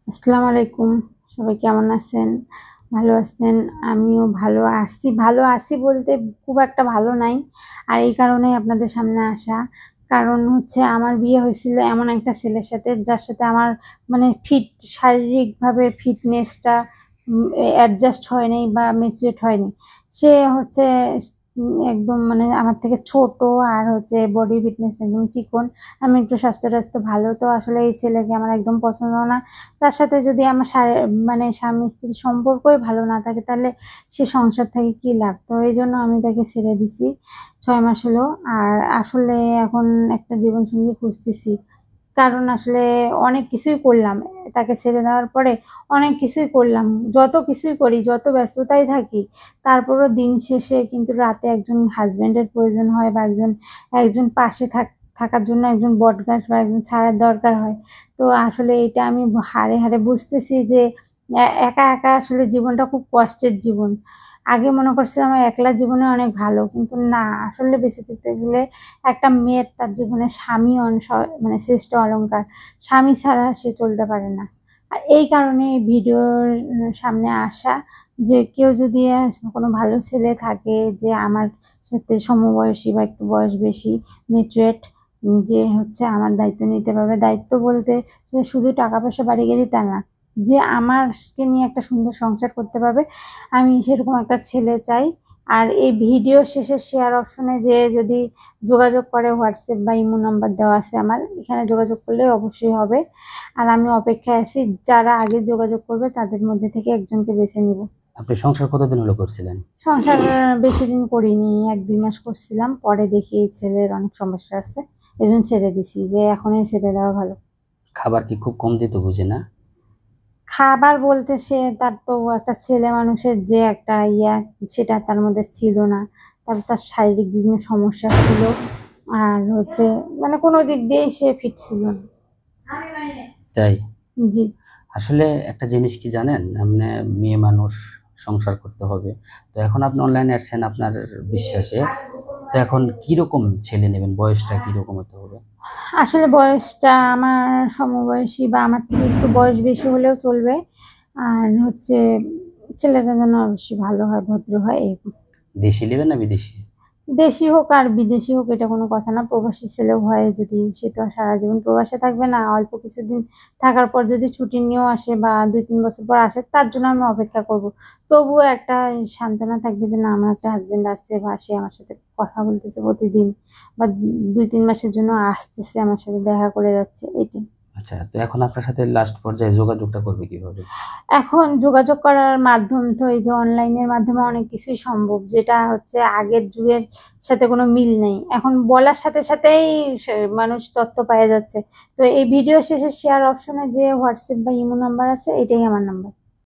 আসসালামু আলাইকুম। সবাই কেমন আছেন? ভালো আছেন? আমিও ভালো আছি। ভালো আছি বলতে খুব একটা ভালো নাই। আর এই কারণেই আপনাদের সামনে আসা। কারণ হচ্ছে আমার বিয়ে হয়েছিল এমন একটা ছেলের সাথে, যার সাথে আমার মানে শারীরিকভাবে ফিটনেসটা অ্যাডজাস্ট হয় নাই বা ম্যাচিউরড হয়নি। সে হচ্ছে একদম মানে আমার থেকে ছোট, আর হচ্ছে বডি ফিটনেস একদম চিকন। আমি একটু স্বাস্থ্য-টাস্থ্য ভালো। তো আসলে এই ছেলেকে আমার একদম পছন্দ না। তার সাথে যদি আমার মানে স্বামী-স্ত্রীর সম্পর্কই ভালো না থাকে, তাহলে সে সংসার থেকে কি লাভ? তো এইজন্য আমি তাকে ছেড়ে দিছি। ৬ মাস হলো। আর আসলে এখন একটা জীবনসঙ্গী খুঁজতেছি। কারণ আসলে অনেক কিছুই করলাম। তাকে ছেড়ে দেওয়ার পরে অনেক কিছুই করলাম। যত কিছুই করি, যত ব্যস্ততায় থাকি, তারপরও দিন শেষে কিন্তু রাতে একজন হাসব্যান্ডের প্রয়োজন হয়, বা একজন পাশে থাকার জন্য একজন বটগাছ বা একজন ছায়ার দরকার হয়। তো আসলে এটা আমি হাড়ে, হাড়ে বুঝতেছি যে একা, একা আসলে জীবনটা খুব কষ্টের জীবন। আগে মনে করছিলাম আমার একলা জীবনে অনেক ভালো। কিন্তু না, আসলে বেঁচে থাকতে গেলে একটা মেয়ের তার জীবনে স্বামী মানে শ্রেষ্ঠ অলংকার। স্বামী ছাড়া সে চলতে পারে না। আর এই কারণে এই ভিডিওর সামনে আসা, যে কেউ যদি কোনো ভালো ছেলে থাকে যে আমার সাথে সমবয়সী বা একটু বয়স বেশি, ম্যাচুরেট, যে হচ্ছে আমার দায়িত্ব নিতে পারবে। দায়িত্ব বলতে সে শুধু টাকা পয়সা বাড়ি গেলেই তা না। যে আমাকে নিয়ে একটা সুন্দর সংসার করতে পারবে, আমি সেরকম একটা ছেলে চাই। আর এই ভিডিও শেষে শেয়ার অপশনে যেয়ে যদি যোগাযোগ করে, হোয়াটসঅ্যাপ বা ইমো নাম্বার দেওয়া আছে আমার, এখানে যোগাযোগ করলে অবশ্যই হবে। আর আমি অপেক্ষায় আছি, যারা আগে যোগাযোগ করবে তাদের মধ্যে থেকে একজনকে বেছে নিব। আপনি সংসার কতদিন হলো করছিলেন? সংসার বেশি দিন করিনি, ১-২ মাস করছিলাম। পরে দেখি এই ছেলের অনেক সমস্যা আছে, এজন্য ছেড়ে দিছি, যে এখনই ছেড়ে দেওয়া ভালো। খাবার কি খুব কম দিত বুঝি না? খাবার বলতে তার তো একটা ছেলে মানুষের যে একটা সেটা তার মধ্যে ছিল না। তারপর তার শারীরিক বিভিন্ন সমস্যা ছিল। আর হচ্ছে মানে কোনো দিক দিয়েই সে ফিট ছিল না। তাই? জি। আসলে একটা জিনিস কি জানেন? মেয়ে মানুষ, সংসার করতে হবে। তো এখন আপনি অনলাইনে আসছেন আপনার বিশ্বাসে। তো এখন কিরকম ছেলে নেবেন? বয়সটা কিরকম হতে হবে? আসলে বয়সটা আমার সমবয়সী বা আমার থেকে একটু বয়স বেশি হলেও চলবে। আর হচ্ছে ছেলেটা যেন অবশ্যই ভালো হয়, ভদ্র হয়, এরকম। দেশি নেবেন না বিদেশি? দেশি হোক আর বিদেশি হোক, এটা কোনো কথা না। প্রবাসী ছেলেও হয় যদি, সে তো আর সারা জীবন প্রবাসে থাকবে না। অল্প কিছুদিন থাকার পর যদি ছুটি নিয়েও আসে বা ২-৩ বছর পর আসে, তার জন্য আমি অপেক্ষা করব। তবুও একটা সান্ত্বনা থাকবে যে না, আমার একটা হাসব্যান্ড আসছে বা সে আমার সাথে কথা বলতেছে প্রতিদিন, বা ২-৩ মাসের জন্য আসতেছে, আমার সাথে দেখা করে যাচ্ছে, এটাই। আচ্ছা, তো এখন আপনার সাথে লাস্ট পর্যায়ে যোগাযোগটা করবে কিভাবে? এখন যোগাযোগ করার মাধ্যম তো এই যে অনলাইনের মাধ্যমে অনেক কিছুই সম্ভব, যেটা হচ্ছে আগের যুগের সাথে কোনো মিল নেই। এখন বলার সাথে সাথেই মানুষ তথ্য পাওয়া যাচ্ছে। তো এই ভিডিও শেষে শেয়ার অপশনে যে হোয়াটসঅ্যাপ বা ইমো নাম্বার আছে, এটাই আমার নাম্বার।